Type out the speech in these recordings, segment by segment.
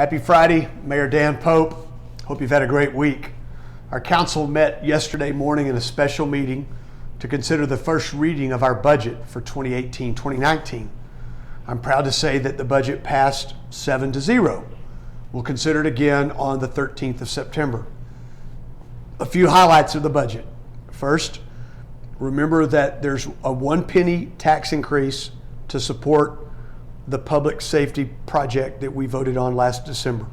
Happy Friday, Mayor Dan Pope. Hope you've had a great week. Our council met yesterday morning in a special meeting to consider the first reading of our budget for 2018-2019. I'm proud to say that the budget passed 7-0. We'll consider it again on the 13th of September. A few highlights of the budget. First, remember that there's a 1 penny tax increase to support the public safety project that we voted on last December.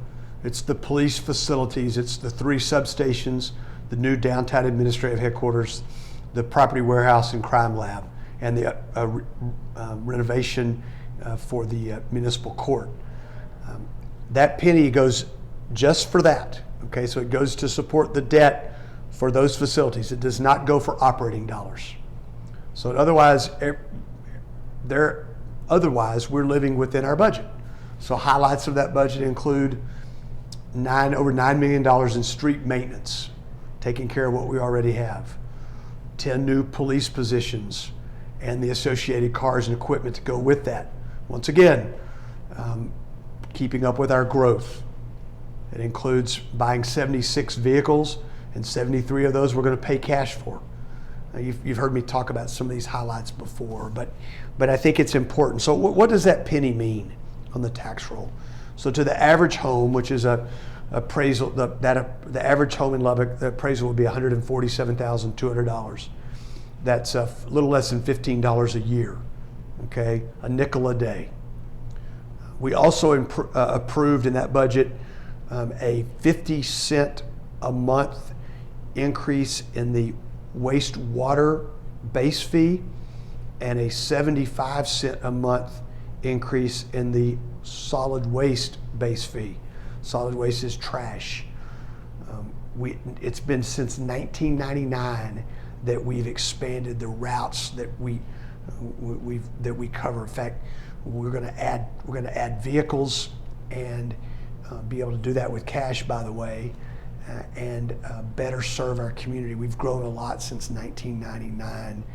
It's the police facilities, it's the 3 substations, the new downtown administrative headquarters, the property warehouse and crime lab, and the renovation for the municipal court. That penny goes just for that, okay? So it goes to support the debt for those facilities. It does not go for operating dollars. So otherwise, we're living within our budget. So highlights of that budget include over $9 million in street maintenance, taking care of what we already have, 10 new police positions, and the associated cars and equipment to go with that. Once again, keeping up with our growth. It includes buying 76 vehicles, and 73 of those we're going to pay cash for. You've heard me talk about some of these highlights before, but I think it's important. So what does that penny mean on the tax roll? So to the average home, which is a appraisal, the average home in Lubbock, the appraisal would be $147,200. That's a little less than $15 a year, okay? A nickel a day. We also approved in that budget a 50-cent a month increase in the wastewater base fee and a 75-cent a month increase in the solid waste base fee. Solid waste is trash. It's been since 1999 that we've expanded the routes that we cover. In fact, we're going to add vehicles and be able to do that with cash, by the way, and better serve our community. We've grown a lot since 1999.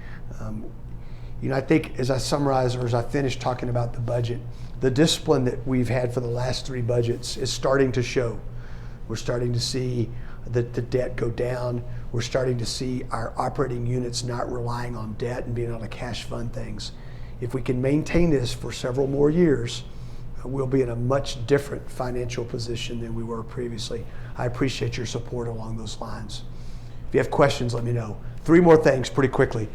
I think as I summarize or as I finish talking about the budget, the discipline that we've had for the last 3 budgets is starting to show. We're starting to see the debt go down. We're starting to see our operating units not relying on debt and being able to cash fund things. If we can maintain this for several more years, we'll be in a much different financial position than we were previously. I appreciate your support along those lines. If you have questions, let me know. 3 more things pretty quickly.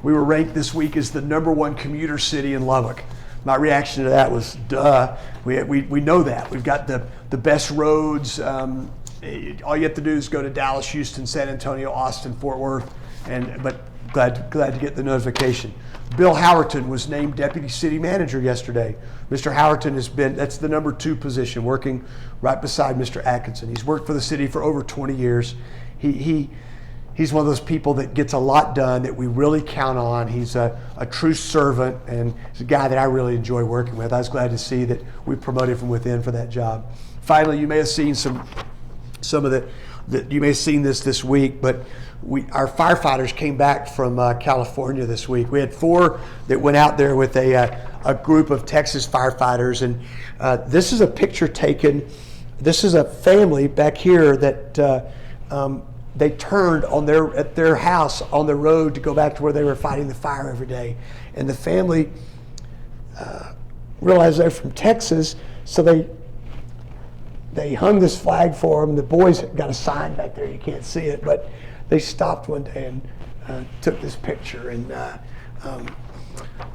We were ranked this week as the #1 commuter city in Lubbock. My reaction to that was, duh. We know that. We've got the best roads. All you have to do is go to Dallas, Houston, San Antonio, Austin, Fort Worth, but glad to get the notification. Bill Howerton was named Deputy City Manager yesterday. Mr. Howerton that's the #2 position, working right beside Mr. Atkinson. He's worked for the city for over 20 years. He's one of those people that gets a lot done that we really count on. He's a true servant, and he's a guy that I really enjoy working with. I was glad to see that we promoted from within for that job. Finally, you may have seen you may have seen this week, but our firefighters came back from California this week. We had 4 that went out there with a group of Texas firefighters, and this is a picture taken. This is a family back here that they turned at their house on the road to go back to where they were fighting the fire every day, and the family realized they're from Texas, so they hung this flag for them. The boys got a sign back there. You can't see it, but they stopped one day and took this picture. And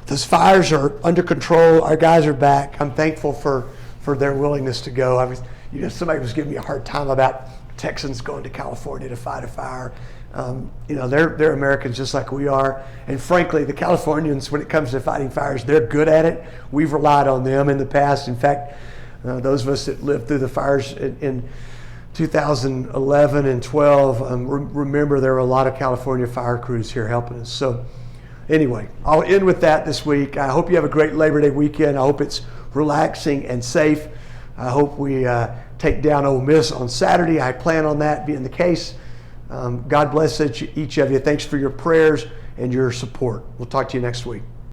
those fires are under control. Our guys are back. I'm thankful for their willingness to go. Somebody was giving me a hard time about Texans going to California to fight a fire. They're Americans just like we are. And frankly, the Californians, when it comes to fighting fires, they're good at it. We've relied on them in the past. In fact, those of us that lived through the fires in 2011 and 12 remember there were a lot of California fire crews here helping us. So anyway, I'll end with that this week. I hope you have a great Labor Day weekend. I hope it's relaxing and safe. I hope we take down Ole Miss on Saturday. I plan on that being the case. God bless each of you. Thanks for your prayers and your support. We'll talk to you next week.